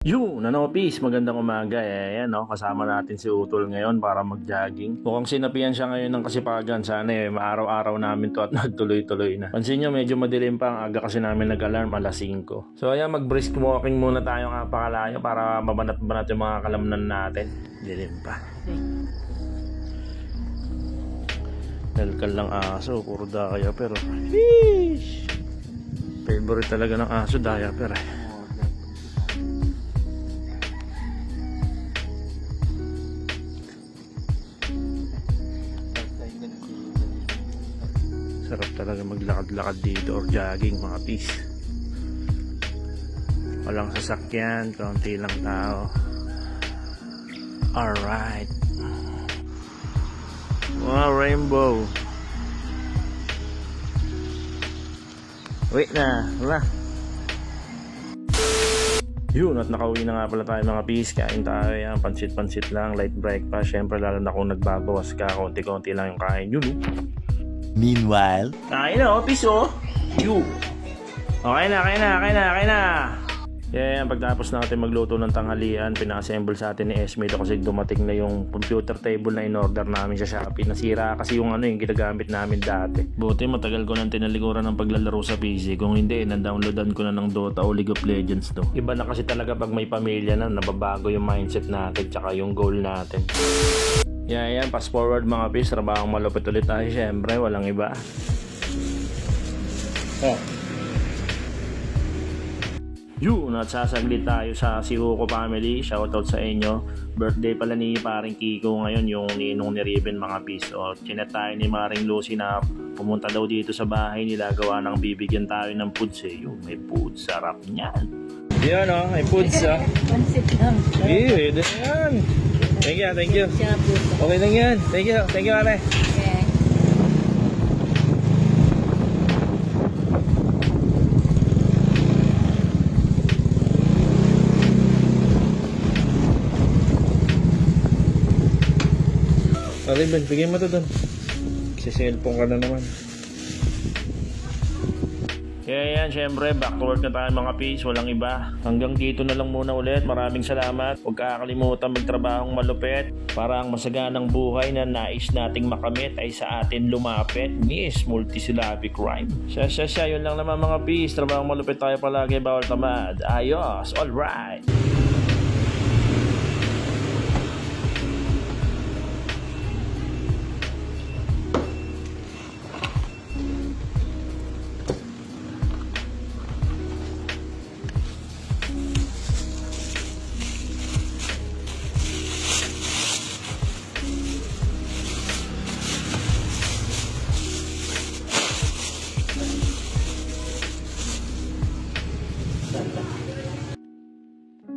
Yun, peace, magandang umaga. Ayan, no? Kasama natin si Utol ngayon para mag-jogging. Mukhang sinapian siya ngayon ng kasipagan. Sana maaraw-araw namin to at nagtuloy-tuloy na. Pansin nyo, medyo madilim pa. Ang aga kasi namin nag-alarm, alas 5. So ayan, mag-brisk walking muna tayo nga pakalayo para mabanat-banat yung mga kalamnan natin. Dilim pa. Nalkal lang aso, puro daya pero sheesh! Favorite talaga ng aso, diaper eh. Sarap talaga maglakad-lakad dito or jogging mga pis. Walang sasakyan, kaunti lang tao. Alright. Wow, rainbow. Wait na, wala. Yun, at nakauwi na nga pala tayo mga pis. Kain tayo yan, pansit-pansit lang, light breakfast. Syempre lalo na kung nagbabawas ka, konti-konti lang yung kain. Yun. Meanwhile, Kain na, piso. You. Okay na. Yan, pagtapos natin magluto ng tanghalian, pinaka-assemble sa atin ni Esme ito kasi dumating na yung computer table na in-order namin sa Shopee. Nasira kasi yung yung ginagamit namin dati. Buti matagal ko nang tinalikuran ng paglalaro sa PC. Kung hindi, na-downloadan ko na ng Dota o League of Legends to. Iba na kasi talaga pag may pamilya na, nababago yung mindset natin tsaka yung goal natin. Yan, fast forward mga pis, trabahong malupit ulit tayo. Siyempre, walang iba. Yun, at sasaglit tayo sa Sihuko family. Shoutout sa inyo. Birthday pala ni paring Kiko ngayon, yung ninong ni Riven mga pis. O, chinet tayo ni Maring Lucy na pumunta daw dito sa bahay nila, gawa ng bibigyan tayo ng foods eh. Yun, may foods, sarap niyan. Yan may foods Pansit lang. Pwede yan. Thank you. Okay lang yan. Thank you, ate. Okay. Ben, bigyan mo ito doon. Kasi cellphone ka na naman. Kaya yan, syempre, back to work na tayo mga pis, walang iba. Hanggang dito na lang muna ulit. Maraming salamat. Huwag kakalimutan magtrabahong malupit para ang masaganang buhay na nais nating makamit ay sa atin lumapit. Miss Multisyllabic Rhyme. Siya, yun lang naman mga pis. Trabahong malupit tayo palagi, bawal tamad. Ayos, alright.